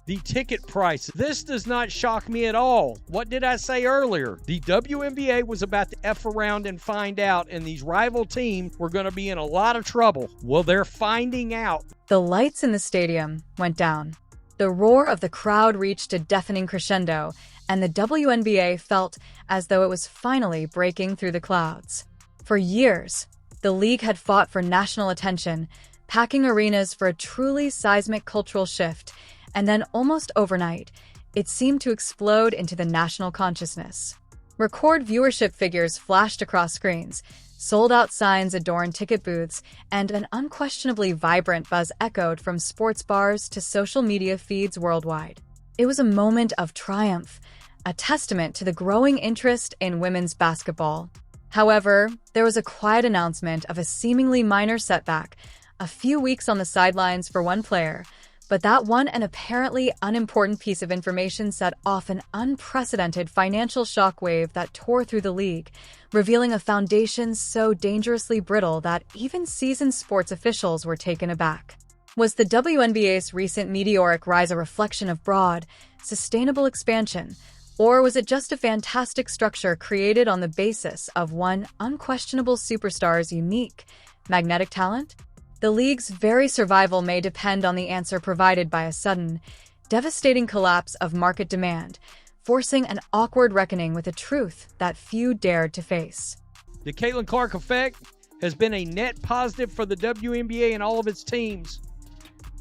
The ticket price. This does not shock me at all. What did I say earlier? The WNBA was about to F around and find out, and these rival teams were going to be in a lot of trouble. Well, they're finding out. The lights in the stadium went down. The roar of the crowd reached a deafening crescendo, and the WNBA felt as though it was finally breaking through the clouds. For years, the league had fought for national attention, packing arenas for a truly seismic cultural shift, and then almost overnight, it seemed to explode into the national consciousness. Record viewership figures flashed across screens, sold-out signs adorned ticket booths, and an unquestionably vibrant buzz echoed from sports bars to social media feeds worldwide. It was a moment of triumph, a testament to the growing interest in women's basketball. However, there was a quiet announcement of a seemingly minor setback, a few weeks on the sidelines for one player, but that one and apparently unimportant piece of information set off an unprecedented financial shockwave that tore through the league, revealing a foundation so dangerously brittle that even seasoned sports officials were taken aback. Was the WNBA's recent meteoric rise a reflection of broad, sustainable expansion, or was it just a fantastic structure created on the basis of one unquestionable superstar's unique, magnetic talent? The league's very survival may depend on the answer provided by a sudden, devastating collapse of market demand, forcing an awkward reckoning with a truth that few dared to face. The Caitlin Clark effect has been a net positive for the WNBA and all of its teams,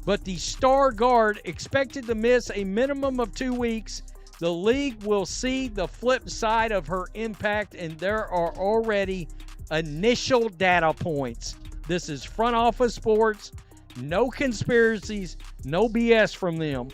but the star guard expected to miss a minimum of 2 weeks. The league will see the flip side of her impact, and there are already initial data points. This is front office sports, no conspiracies, no BS from them.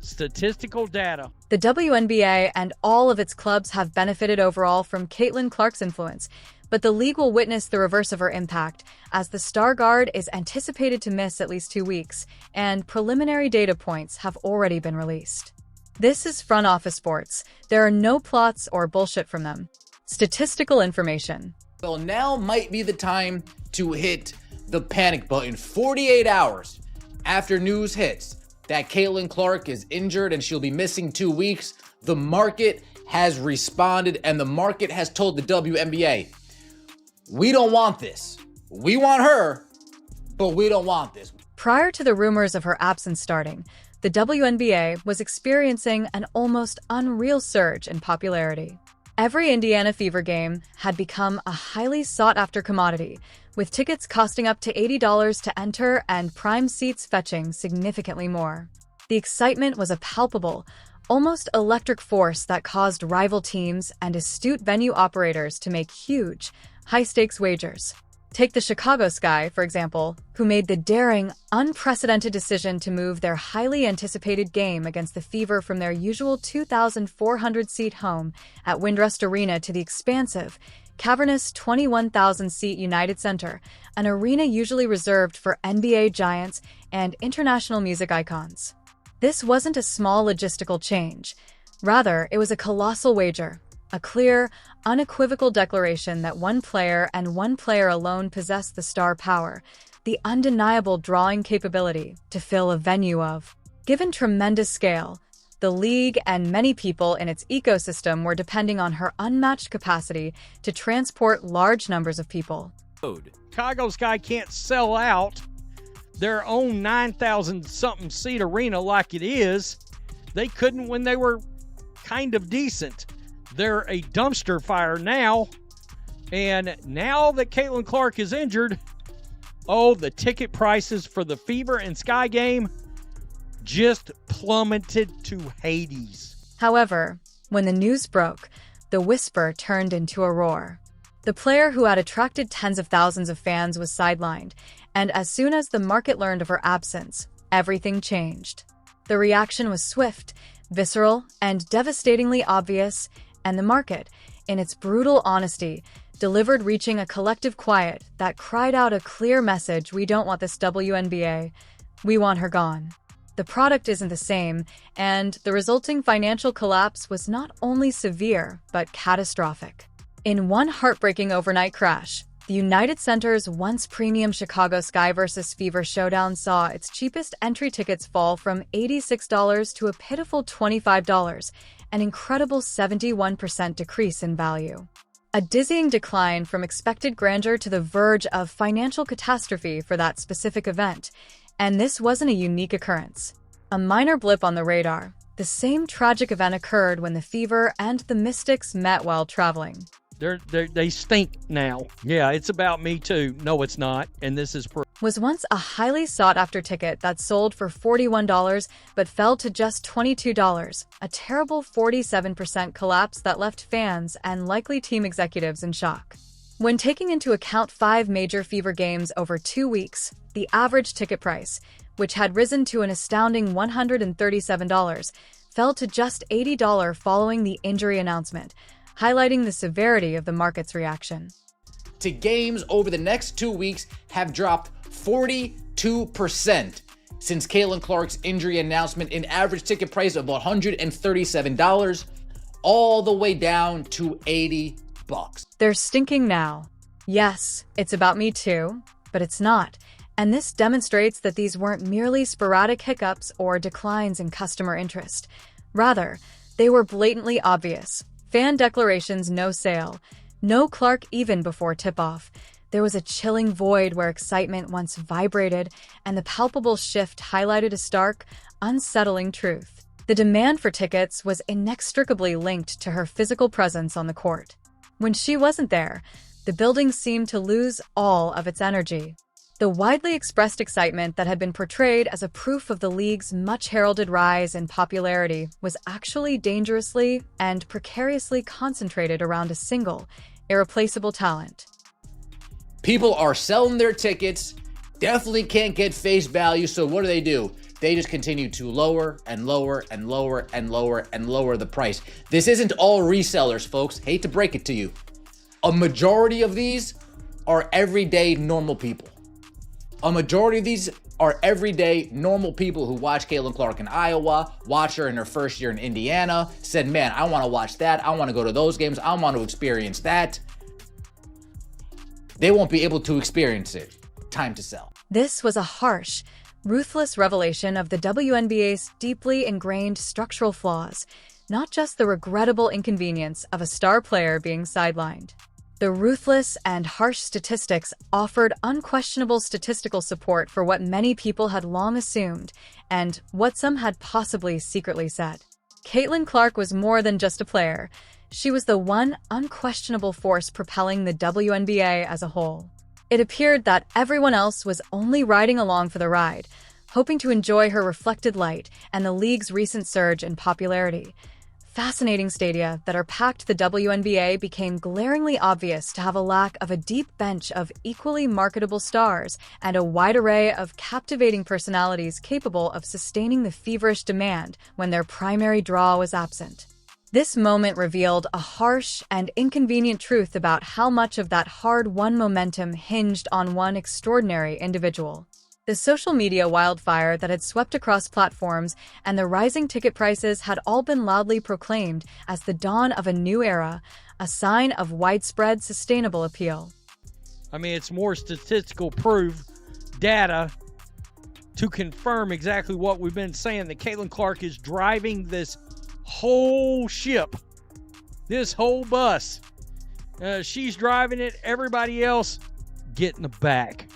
Statistical data. The WNBA and all of its clubs have benefited overall from Caitlin Clark's influence, but the league will witness the reverse of her impact, as the star guard is anticipated to miss at least 2 weeks, and preliminary data points have already been released. This is front office sports. There are no plots or bullshit from them. Statistical information. Well, now might be the time to hit the panic button. 48 hours after news hits that Caitlin Clark is injured and she'll be missing 2 weeks, the market has responded, and the market has told the WNBA, we don't want this. We want her, but we don't want this. Prior to the rumors of her absence starting, the WNBA was experiencing an almost unreal surge in popularity. Every Indiana Fever game had become a highly sought-after commodity, with tickets costing up to $80 to enter and prime seats fetching significantly more. The excitement was a palpable, almost electric force that caused rival teams and astute venue operators to make huge, high-stakes wagers. Take the Chicago Sky, for example, who made the daring, unprecedented decision to move their highly anticipated game against the Fever from their usual 2,400-seat home at Windrest Arena to the expansive, cavernous 21,000-seat United Center, an arena usually reserved for NBA giants and international music icons. This wasn't a small logistical change. Rather, it was a colossal wager. A clear, unequivocal declaration that one player and one player alone possessed the star power, the undeniable drawing capability to fill a venue of. Given tremendous scale, the league and many people in its ecosystem were depending on her unmatched capacity to transport large numbers of people. Chicago Sky can't sell out their own 9,000-something seat arena like it is. They couldn't when they were kind of decent. They're a dumpster fire now, and now that Caitlin Clark is injured, the ticket prices for the Fever and Sky game just plummeted to Hades. However, when the news broke, the whisper turned into a roar. The player who had attracted tens of thousands of fans was sidelined, and as soon as the market learned of her absence, everything changed. The reaction was swift, visceral, and devastatingly obvious, and the market, in its brutal honesty, delivered reaching a collective quiet that cried out a clear message: we don't want this WNBA, we want her gone. The product isn't the same, and the resulting financial collapse was not only severe, but catastrophic. In one heartbreaking overnight crash, The United Center's once premium Chicago Sky vs. Fever showdown saw its cheapest entry tickets fall from $86 to a pitiful $25, an incredible 71% decrease in value. A dizzying decline from expected grandeur to the verge of financial catastrophe for that specific event. And this wasn't a unique occurrence. A minor blip on the radar, the same tragic event occurred when the Fever and the Mystics met while traveling. They stink now. Yeah, it's about me too. No, it's not. And this is was once a highly sought-after ticket that sold for $41 but fell to just $22, a terrible 47% collapse that left fans and likely team executives in shock. When taking into account 5 major Fever games over 2 weeks, the average ticket price, which had risen to an astounding $137, fell to just $80 following the injury announcement, highlighting the severity of the market's reaction. To games over the next 2 weeks have dropped 42% since Caitlin Clark's injury announcement, an average ticket price of $137, all the way down to $80. They're stinking now. Yes, it's about me too, but it's not. And this demonstrates that these weren't merely sporadic hiccups or declines in customer interest. Rather, they were blatantly obvious. Fan declarations no sale, no Clark even before tip-off. There was a chilling void where excitement once vibrated, and the palpable shift highlighted a stark, unsettling truth. The demand for tickets was inextricably linked to her physical presence on the court. When she wasn't there, the building seemed to lose all of its energy. The widely expressed excitement that had been portrayed as a proof of the league's much-heralded rise in popularity was actually dangerously and precariously concentrated around a single, irreplaceable talent. People are selling their tickets, definitely can't get face value, so what do? They just continue to lower and lower and lower and lower and lower the price. This isn't all resellers, folks. Hate to break it to you. A majority of these are everyday normal people. A majority of these are everyday normal people who watch Caitlin Clark in Iowa, watch her in her first year in Indiana, said, man, I want to watch that. I want to go to those games. I want to experience that. They won't be able to experience it. Time to sell. This was a harsh, ruthless revelation of the WNBA's deeply ingrained structural flaws, not just the regrettable inconvenience of a star player being sidelined. The ruthless and harsh statistics offered unquestionable statistical support for what many people had long assumed and what some had possibly secretly said. Caitlin Clark was more than just a player. She was the one unquestionable force propelling the WNBA as a whole. It appeared that everyone else was only riding along for the ride, hoping to enjoy her reflected light and the league's recent surge in popularity. Fascinating stadia that are packed the WNBA became glaringly obvious to have a lack of a deep bench of equally marketable stars and a wide array of captivating personalities capable of sustaining the feverish demand when their primary draw was absent. This moment revealed a harsh and inconvenient truth about how much of that hard-won momentum hinged on one extraordinary individual. The social media wildfire that had swept across platforms and the rising ticket prices had all been loudly proclaimed as the dawn of a new era, a sign of widespread sustainable appeal. I mean, it's more statistical proof, data, to confirm exactly what we've been saying, that Caitlin Clark is driving this whole ship, this whole bus. She's driving it. Everybody else, get in the back.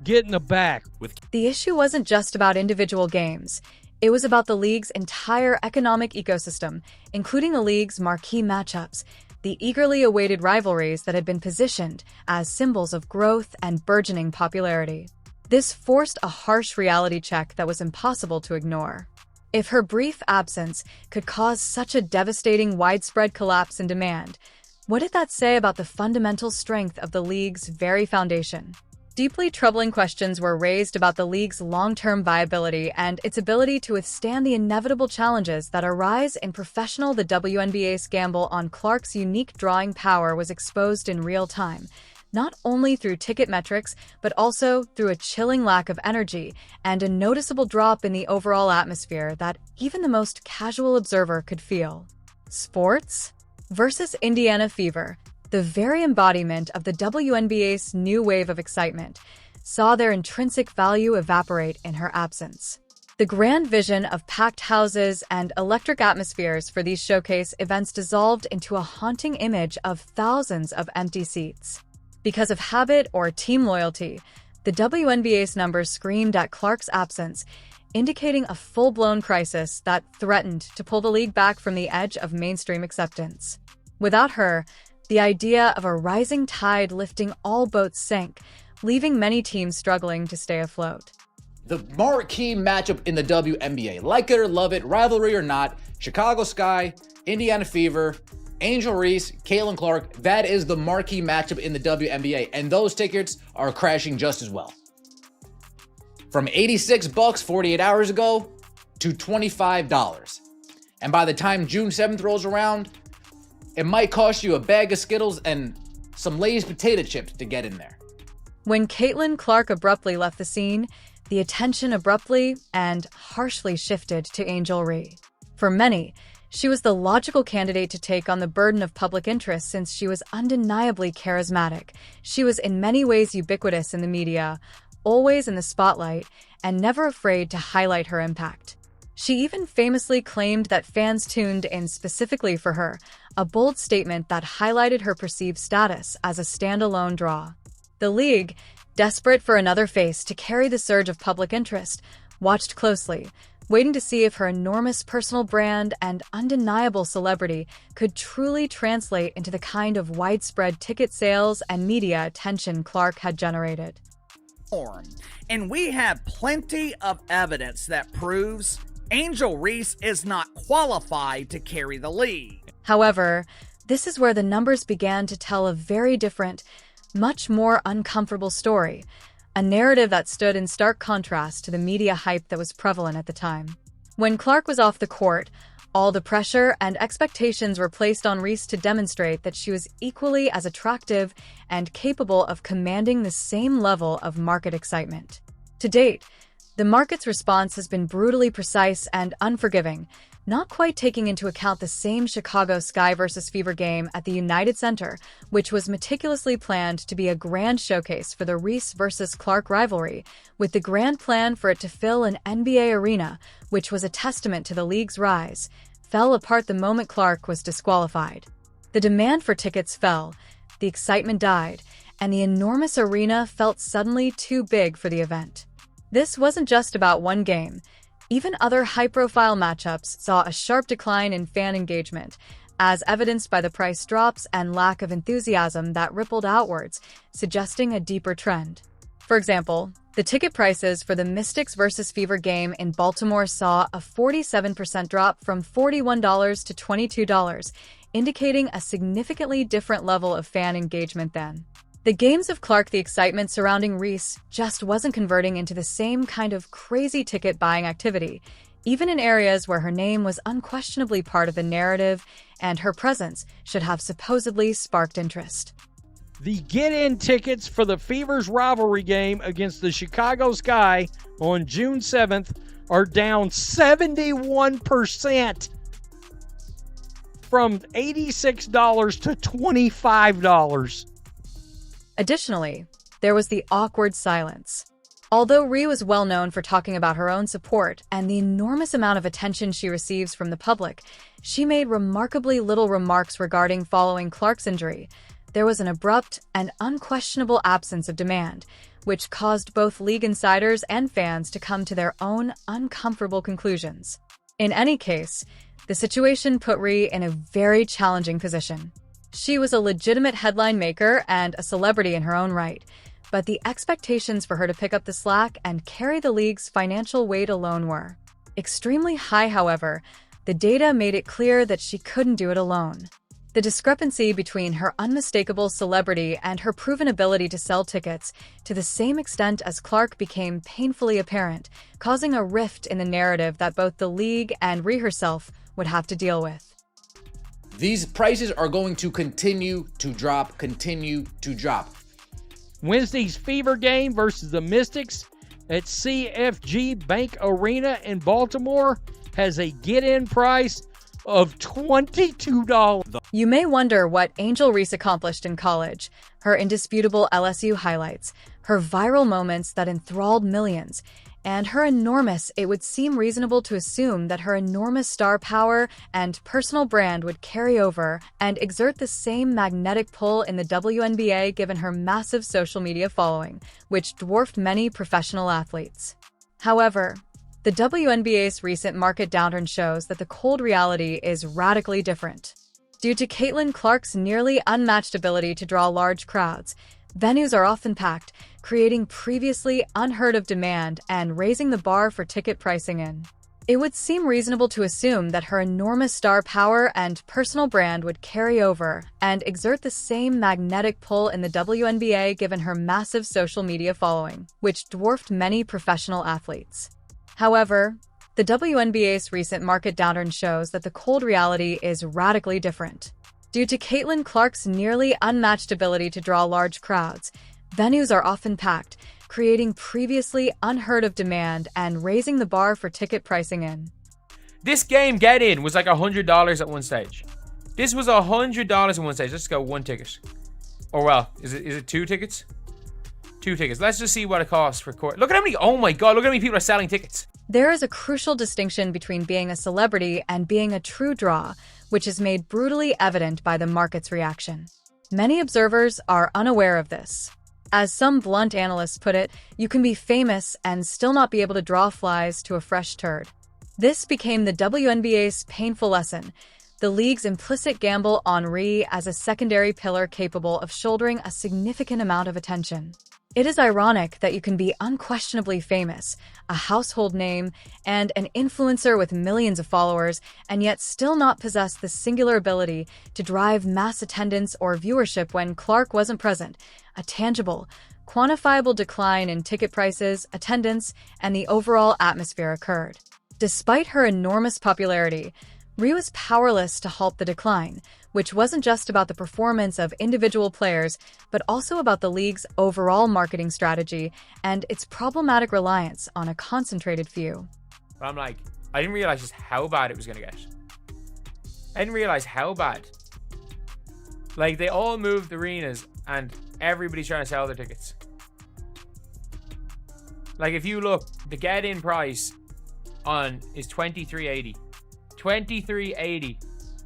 Get in the back. The issue wasn't just about individual games. It was about the league's entire economic ecosystem, including the league's marquee matchups, the eagerly awaited rivalries that had been positioned as symbols of growth and burgeoning popularity. This forced a harsh reality check that was impossible to ignore. If her brief absence could cause such a devastating widespread collapse in demand, what did that say about the fundamental strength of the league's very foundation? Deeply troubling questions were raised about the league's long-term viability and its ability to withstand the inevitable challenges that arise in professional. The WNBA's gamble on Clark's unique drawing power was exposed in real time, not only through ticket metrics, but also through a chilling lack of energy and a noticeable drop in the overall atmosphere that even the most casual observer could feel. Sports versus Indiana Fever. the very embodiment of the WNBA's new wave of excitement, saw their intrinsic value evaporate in her absence. The grand vision of packed houses and electric atmospheres for these showcase events dissolved into a haunting image of thousands of empty seats. Because of habit or team loyalty, the WNBA's numbers screamed at Clark's absence, indicating a full-blown crisis that threatened to pull the league back from the edge of mainstream acceptance. Without her, the idea of a rising tide lifting all boats sank, leaving many teams struggling to stay afloat. The marquee matchup in the WNBA, like it or love it, rivalry or not, Chicago Sky, Indiana Fever, Angel Reese, Caitlin Clark, that is the marquee matchup in the WNBA, and those tickets are crashing just as well. From $86 48 hours ago to $25. And by the time June 7th rolls around, it might cost you a bag of Skittles and some Lay's potato chips to get in there. When Caitlin Clark abruptly left the scene, the attention abruptly and harshly shifted to Angel Reese. For many, she was the logical candidate to take on the burden of public interest since she was undeniably charismatic. She was in many ways ubiquitous in the media, always in the spotlight, and never afraid to highlight her impact. She even famously claimed that fans tuned in specifically for her, a bold statement that highlighted her perceived status as a standalone draw. The league, desperate for another face to carry the surge of public interest, watched closely, waiting to see if her enormous personal brand and undeniable celebrity could truly translate into the kind of widespread ticket sales and media attention Clark had generated. And we have plenty of evidence that proves Angel Reese is not qualified to carry the league. However, this is where the numbers began to tell a very different, much more uncomfortable story, a narrative that stood in stark contrast to the media hype that was prevalent at the time. When Clark was off the court, all the pressure and expectations were placed on Reese to demonstrate that she was equally as attractive and capable of commanding the same level of market excitement. To date, the market's response has been brutally precise and unforgiving, not quite taking into account the same Chicago Sky vs. Fever game at the United Center, which was meticulously planned to be a grand showcase for the Reese vs. Clark rivalry, with the grand plan for it to fill an NBA arena, which was a testament to the league's rise, fell apart the moment Clark was disqualified. The demand for tickets fell, the excitement died, and the enormous arena felt suddenly too big for the event. This wasn't just about one game. Even other high-profile matchups saw a sharp decline in fan engagement, as evidenced by the price drops and lack of enthusiasm that rippled outwards, suggesting a deeper trend. For example, the ticket prices for the Mystics vs. Fever game in Baltimore saw a 47% drop from $41 to $22, indicating a significantly different level of fan engagement then. The games of Clark, the excitement surrounding Reese just wasn't converting into the same kind of crazy ticket buying activity, even in areas where her name was unquestionably part of the narrative and her presence should have supposedly sparked interest. The get-in tickets for the Fever's rivalry game against the Chicago Sky on June 7th are down 71% from $86 to $25. Additionally, there was the awkward silence. Although Reese was well known for talking about her own support and the enormous amount of attention she receives from the public, she made remarkably little remarks regarding following Clark's injury. There was an abrupt and unquestionable absence of demand, which caused both league insiders and fans to come to their own uncomfortable conclusions. In any case, the situation put Reese in a very challenging position. She was a legitimate headline maker and a celebrity in her own right, but the expectations for her to pick up the slack and carry the league's financial weight alone were extremely high. However, the data made it clear that she couldn't do it alone. The discrepancy between her unmistakable celebrity and her proven ability to sell tickets to the same extent as Clark became painfully apparent, causing a rift in the narrative that both the league and Reese herself would have to deal with. These prices are going to continue to drop. Wednesday's Fever game versus the Mystics at CFG Bank Arena in Baltimore has a get-in price of $22. You may wonder what Angel Reese accomplished in college. Her indisputable LSU highlights, her viral moments that enthralled millions, and her enormous, it would seem reasonable to assume that her enormous star power and personal brand would carry over and exert the same magnetic pull in the WNBA given her massive social media following, which dwarfed many professional athletes. However, the WNBA's recent market downturn shows that the cold reality is radically different. Due to Caitlin Clark's nearly unmatched ability to draw large crowds, venues are often packed, creating previously unheard-of demand and raising the bar for ticket pricing in. It would seem reasonable to assume that her enormous star power and personal brand would carry over and exert the same magnetic pull in the WNBA given her massive social media following, which dwarfed many professional athletes. However, the WNBA's recent market downturn shows that the cold reality is radically different. Due to Caitlin Clark's nearly unmatched ability to draw large crowds, venues are often packed, creating previously unheard-of demand and raising the bar for ticket pricing in. This game get in was like $100 at one stage. This was $100 at one stage. Let's go one ticket. Or well, is it 2 tickets? 2 tickets. Let's just see what it costs for court. Look at how many, oh my god, look at how many people are selling tickets. There is a crucial distinction between being a celebrity and being a true draw, which is made brutally evident by the market's reaction. Many observers are unaware of this. As some blunt analysts put it, you can be famous and still not be able to draw flies to a fresh turd. This became the WNBA's painful lesson, the league's implicit gamble on Reese as a secondary pillar capable of shouldering a significant amount of attention. It is ironic that you can be unquestionably famous, a household name, and an influencer with millions of followers, and yet still not possess the singular ability to drive mass attendance or viewership when Clark wasn't present. A tangible, quantifiable decline in ticket prices, attendance, and the overall atmosphere occurred. Despite her enormous popularity, Reese was powerless to halt the decline, which wasn't just about the performance of individual players, but also about the league's overall marketing strategy and its problematic reliance on a concentrated few. But I'm like, I didn't realize just how bad it was going to get. I didn't realize how bad. Like, they all moved arenas and everybody's trying to sell their tickets. Like, if you look, the get-in price is $23.80. $23.80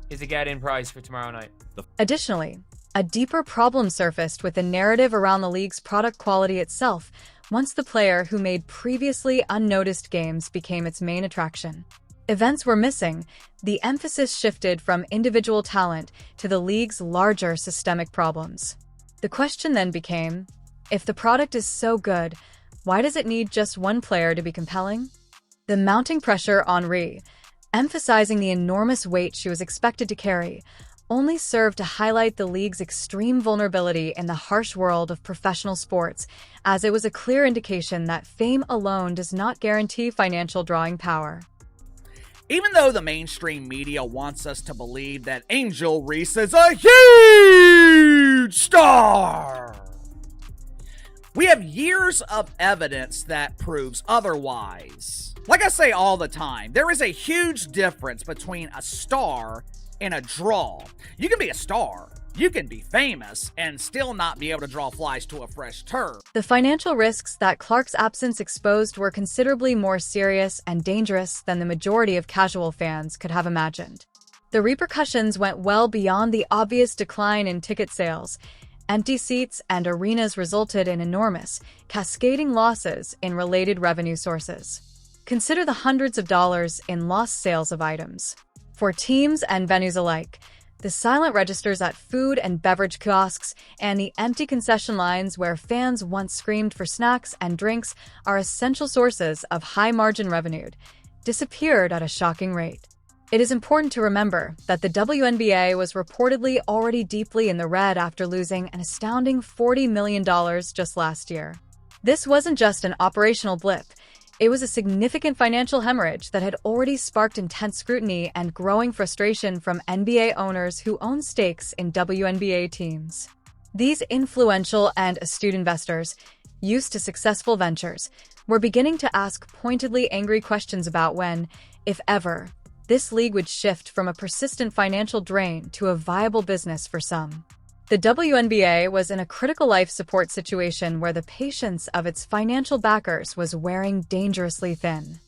is the get-in price for tomorrow night. Additionally, a deeper problem surfaced with the narrative around the league's product quality itself once the player who made previously unnoticed games became its main attraction. Events were missing, the emphasis shifted from individual talent to the league's larger systemic problems. The question then became, if the product is so good, why does it need just one player to be compelling? The mounting pressure on Reese, emphasizing the enormous weight she was expected to carry, only served to highlight the league's extreme vulnerability in the harsh world of professional sports, as it was a clear indication that fame alone does not guarantee financial drawing power. Even though the mainstream media wants us to believe that Angel Reese is a huge star, we have years of evidence that proves otherwise. Like I say all the time, there is a huge difference between a star and a draw. You can be a star, you can be famous, and still not be able to draw flies to a fresh turd. The financial risks that Clark's absence exposed were considerably more serious and dangerous than the majority of casual fans could have imagined. The repercussions went well beyond the obvious decline in ticket sales. Empty seats and arenas resulted in enormous, cascading losses in related revenue sources. Consider the hundreds of dollars in lost sales of items. For teams and venues alike, the silent registers at food and beverage kiosks and the empty concession lines where fans once screamed for snacks and drinks are essential sources of high-margin revenue, disappeared at a shocking rate. It is important to remember that the WNBA was reportedly already deeply in the red after losing an astounding $40 million just last year. This wasn't just an operational blip. It was a significant financial hemorrhage that had already sparked intense scrutiny and growing frustration from NBA owners who own stakes in WNBA teams. These influential and astute investors, used to successful ventures, were beginning to ask pointedly angry questions about when, if ever, this league would shift from a persistent financial drain to a viable business for some. The WNBA was in a critical life support situation where the patience of its financial backers was wearing dangerously thin.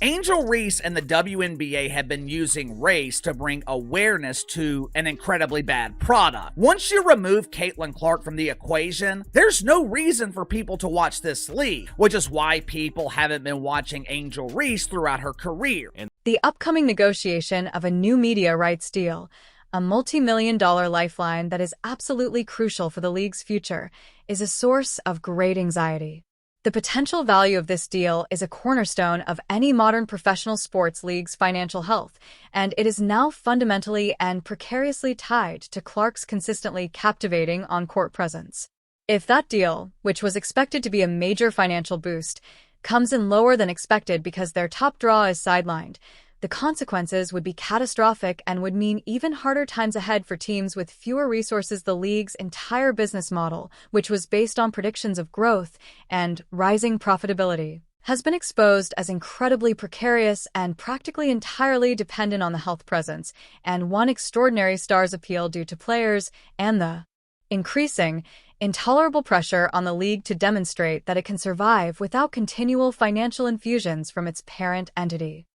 Angel Reese and the WNBA have been using race to bring awareness to an incredibly bad product. Once you remove Caitlin Clark from the equation, there's no reason for people to watch this league, which is why people haven't been watching Angel Reese throughout her career. The upcoming negotiation of a new media rights deal, a multi-million-dollar lifeline that is absolutely crucial for the league's future, is a source of great anxiety. The potential value of this deal is a cornerstone of any modern professional sports league's financial health, and it is now fundamentally and precariously tied to Clark's consistently captivating on-court presence. If that deal, which was expected to be a major financial boost, comes in lower than expected because their top draw is sidelined, the consequences would be catastrophic and would mean even harder times ahead for teams with fewer resources. The league's entire business model, which was based on predictions of growth and rising profitability, has been exposed as incredibly precarious and practically entirely dependent on the health presence and one extraordinary star's appeal due to players and the increasing, intolerable pressure on the league to demonstrate that it can survive without continual financial infusions from its parent entity.